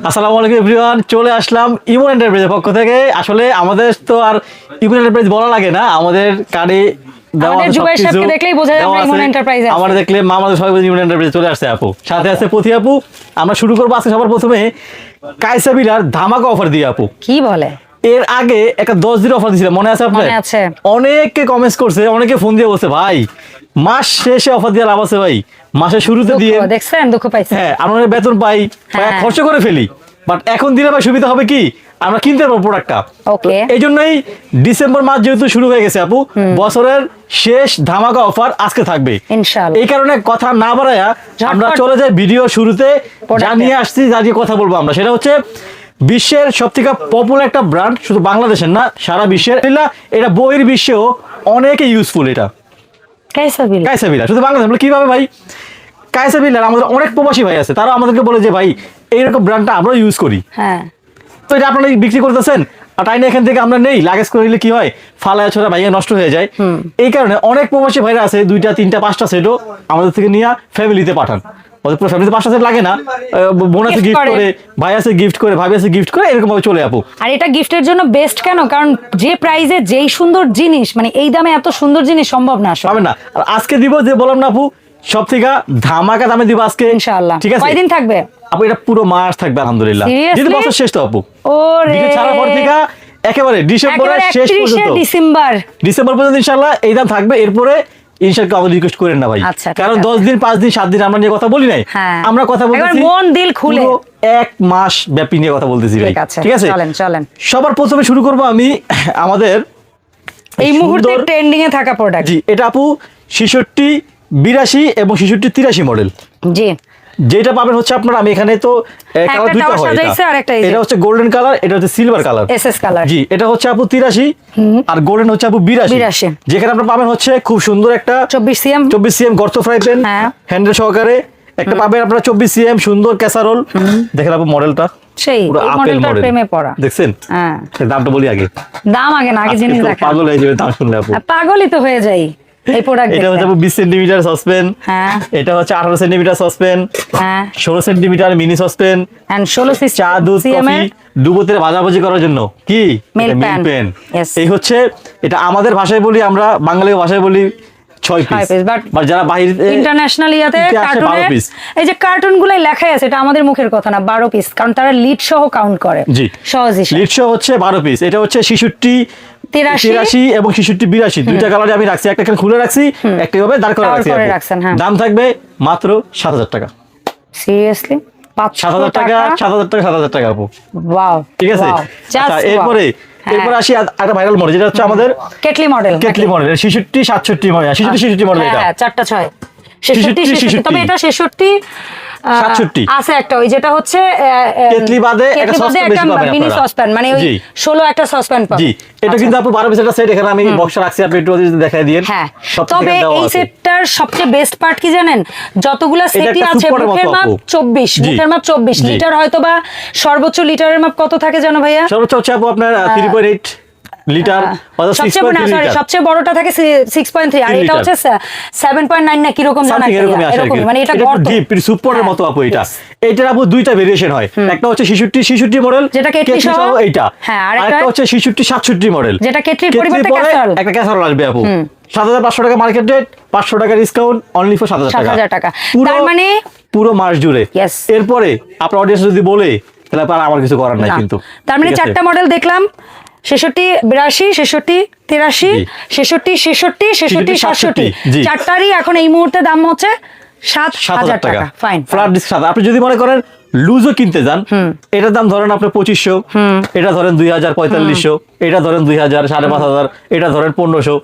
আসসালামু আলাইকুম এভরিওয়ান, চলে আসলাম ইমন এন্টারপ্রাইজের পক্ষ থেকে। আসলে আমাদের তো আর ইমন এন্টারপ্রাইজ বলা লাগে না, আমাদের কার্ডে দেওয়া আছে সবকিছু। দেখলেই বোঝা যায় আমরা ইমন এন্টারপ্রাইজ আছে। আমরা দেখলে মামাদের সবাই ইমন এন্টারপ্রাইজ চলে আসছে আপু, সাথে আছে পথি আপু। আমরা শুরু করবো আজকে সবার প্রথমে কায়সা বিলার ধামাকা অফার দিয়ে আপু। কি বলে? এর আগে একটা 10 দিন অফার দিয়েছিলাম, মনে আছে আপনার? মনে আছে। অনেকে কমেন্টস করছে, অনেকে ফোন দিয়ে বলছে ভাই মাস শেষে অফার দিয়ে লাভ আছে ভাই, মাসের শুরুতে দিয়ে দেখছেন দুঃখ পাইছে। হ্যাঁ, আমরা বেতন পাই, খরচ করে ফেলি, বাট এখন দিলে ভাই সুবিধা হবে কি আমরা কিনতে পারবো প্রোডাক্টটা। ওকে, এই জন্যই ডিসেম্বর মাস যেহেতু শুরু হয়ে গেছে আপু, বছরের শেষ ধামাকা অফার আজকে থাকবে ইনশাআল্লাহ। এই কারণে কথা না বাড়ায়া আমরা চলে যাই ভিডিও শুরুতে। জানিয়ে আসছি যা যে কথা বলবো আমরা, সেটা হচ্ছে বিশ্বের সবথেকে পপুলার একটা ব্র্যান্ড, শুধু বাংলাদেশের না সারা বিশ্বের। এটা বইয়ের বিশ্বেও অনেকে ইউজফুল। এটা কায়সা বিলা, শুধু বাংলাদেশ কিভাবে ভাই? কায়সা বিলার আমাদের অনেক প্রবাসী ভাই আছে, তারা আমাদেরকে বলে যে ভাই এইরকম ব্র্যান্ডটা আমরা ইউজ করি। হ্যাঁ, তো এটা আপনারা বিক্রি করতেছেন আর তাই না, এখান থেকে আমরা নেই, লাগেজ করে নিলে কি হয়, ফালায় ছোড়া ভাইয়া নষ্ট হয়ে যায়। এই কারণে অনেক প্রবাসী ভাইরা আছে 2টা 3টা 5টা সেটও আমাদের থেকে নিয়ে ফ্যামিলিতে পাঠান। ওদের পুরো ফ্যামিলিতে 5টা সেট লাগে না, বোন আছে গিফট করে, ভাই আছে গিফট করে, ভাবি আছে গিফট করে, এরকম ভাবে চলে আপু। আর এটা গিফটের জন্য বেস্ট কেন? কারণ যে প্রাইজে যেই সুন্দর জিনিস, মানে এই দামে এত সুন্দর জিনিস সম্ভব না, পাবেন না। আর আজকে দিব যে বললাম না আপু, সব থেকে ধামাকা দামে দিব আজকে ইনশাআল্লাহ। ঠিক আছে, কয়দিন থাকবে আপু? এটা পুরো মাস থাকবে আলহামদুলিল্লাহ, যদি বছর শেষ তো আপু। ওরে ছাড়া পর থেকে একেবারে ডিসেম্বরের শেষ পর্যন্ত, ডিসেম্বর পর্যন্ত ইনশাআল্লাহ এই দাম থাকবে। এরপরে ইনশাআল্লাহ আমাদের রিকোয়েস্ট করেন না ভাই, কারণ 10 দিন 5 দিন 7 দিন আমরা নিয়ে কথা বলি নাই, আমরা কথা বলতেছি মন দিল খুলে এক মাস ব্যাপী নিয়ে কথা বলতেছি ভাই। ঠিক আছে, চলেন সবার প্রথমে শুরু করব আমি আমাদের এই মুহূর্তে ট্রেন্ডিং এ থাকা প্রোডাক্ট। জি, এটা আপু 66, 82 এবং 66, 83 মডেল। জি, যেটা পাবেন হচ্ছে আপনারা, আমি এখানে তো কালার দুটো হয়, এটা হচ্ছে গোল্ডেন কালার, এটা হচ্ছে সিলভার কালার, এসএস কালার। জি, এটা হচ্ছে আপু 83 আর গোল্ডেন হচ্ছে আপু 82। যেখানে আপনারা পাবেন হচ্ছে খুব সুন্দর একটা 24 সিএম গর্ত ফ্রাই প্যান হ্যান্ডেল সহকারে একটা পাবেন আপনারা, 24 সিএম সুন্দর ক্যাসারোল। দেখেন আপু মডেলটা সেই মডেলটার প্রেমে পড়া, দেখছেন? হ্যাঁ, দামটা বলি আগে, দাম আগে না, আগে জিনিস দেখা, পাগল হয়ে যাবে দাম শুনলে আপু, পাগলই তো হয়ে যায় এই প্রোডাক্ট। এটা হচ্ছে 20 সেন্টিমিটার সসপেন, হ্যাঁ। এটা হচ্ছে 18 সেন্টিমিটার সসপেন, হ্যাঁ। 16 সেন্টিমিটার মিনি সসপেন এন্ড 16 চা দুধ কফি ডুবোতে ভাজাভাজি করার জন্য কি মিল প্যান। এই হচ্ছে, এটা আমাদের ভাষায় বলি, আমরা বাঙালি ভাষায় বলি 6 পিস, বাট যারা বাইরে ইন্টারন্যাশনাল ইয়াতে কার্টুনে এই যে কার্টুনগুলাই লেখাই আছে, এটা আমাদের মুখের কথা না, 12 পিস, কারণ তারা লিড সহ কাউন্ট করে। জি, সহজ হিসাব, লিড সহ হচ্ছে 12 পিস। এটা হচ্ছে 66, 83 এবং 66, 82 দুইটা কালারে আমি রাখছি, একটা খুলে রাখছি, একটা ভাবে দাঁড় করে রাখছি। দাম থাকবে মাত্র 7000 টাকা। সিরিয়াসলি 7000 টাকা, 7000 টাকা, 7000 টাকা আপু। ওয়াও, ঠিক আছে। এরপরে আসি একটা ভাইরাল মডেল, যেটা হচ্ছে আমাদের কেটলি মডেল। 66, 67 model, 66, 67 model. এটা 4টা 6 66, 67, তবে এটা 66, 67 আছে একটা, ওই যেটা হচ্ছে কেটলি বাদে একটা মিনি সসপ্যান, মানে ওই 16 একটা সসপ্যান পাবে। জি, এটা কিন্তু আপু 12 পিসের সেট, এখানে আমি বক্সে রাখছি, আপনি একটু দেখাই দিয়েন। হ্যাঁ, তবে এই সেটটার সবচেয়ে বেস্ট পার্ট কি জানেন? যতগুলা সেটই আছে, মুখের মাপ 24, মুখের মাপ 24 লিটার, হয়তোবা সর্বোচ্চ লিটারের মাপ কত থাকে জানো ভাইয়া? সর্বোচ্চ হচ্ছে আপু আপনার 3.8 লিটার, সবচেয়ে বড়টা থাকে 6.3, আর এটা হচ্ছে 7.9 না কি রকম জানা, এরকম, মানে এটা ডিপ সুপারের মতো আপু। এটা এটার আপু দুইটা ভেরিয়েশন হয়, একটা হচ্ছে 66, 67 মডেল, যেটা কেটলি সহ এইটা, হ্যাঁ, আর একটা হচ্ছে 66, 67 মডেল, যেটা কেটলির পরিবর্তে ক্যাসারোল, একটা ক্যাসারোল আসবে আপু। 7500 টাকা মার্কেট রেট, 500 টাকা ডিসকাউন্ট, অনলি ফর 7000 টাকা। তার মানে পুরো মাস জুড়ে। এরপরে আপনার অডিয়েন্স যদি বলে, তাহলে আমার কিছু করার নাই কিন্তু। তার মানে 4টা মডেল দেখলাম, 66, 82, 66, 83, 66, 66, 66, 67, চারটারই এখন এই মুহূর্তে দাম হচ্ছে 7000 টাকা। Fine, flat discount. আপনি যদি মনে করেন লুজও কিনতে যান, এটার দাম ধরেন আপনার 2500, এটা ধরেন 2000, 4500, এটা ধরেন 2000, 5500, এটা ধরেন 1500।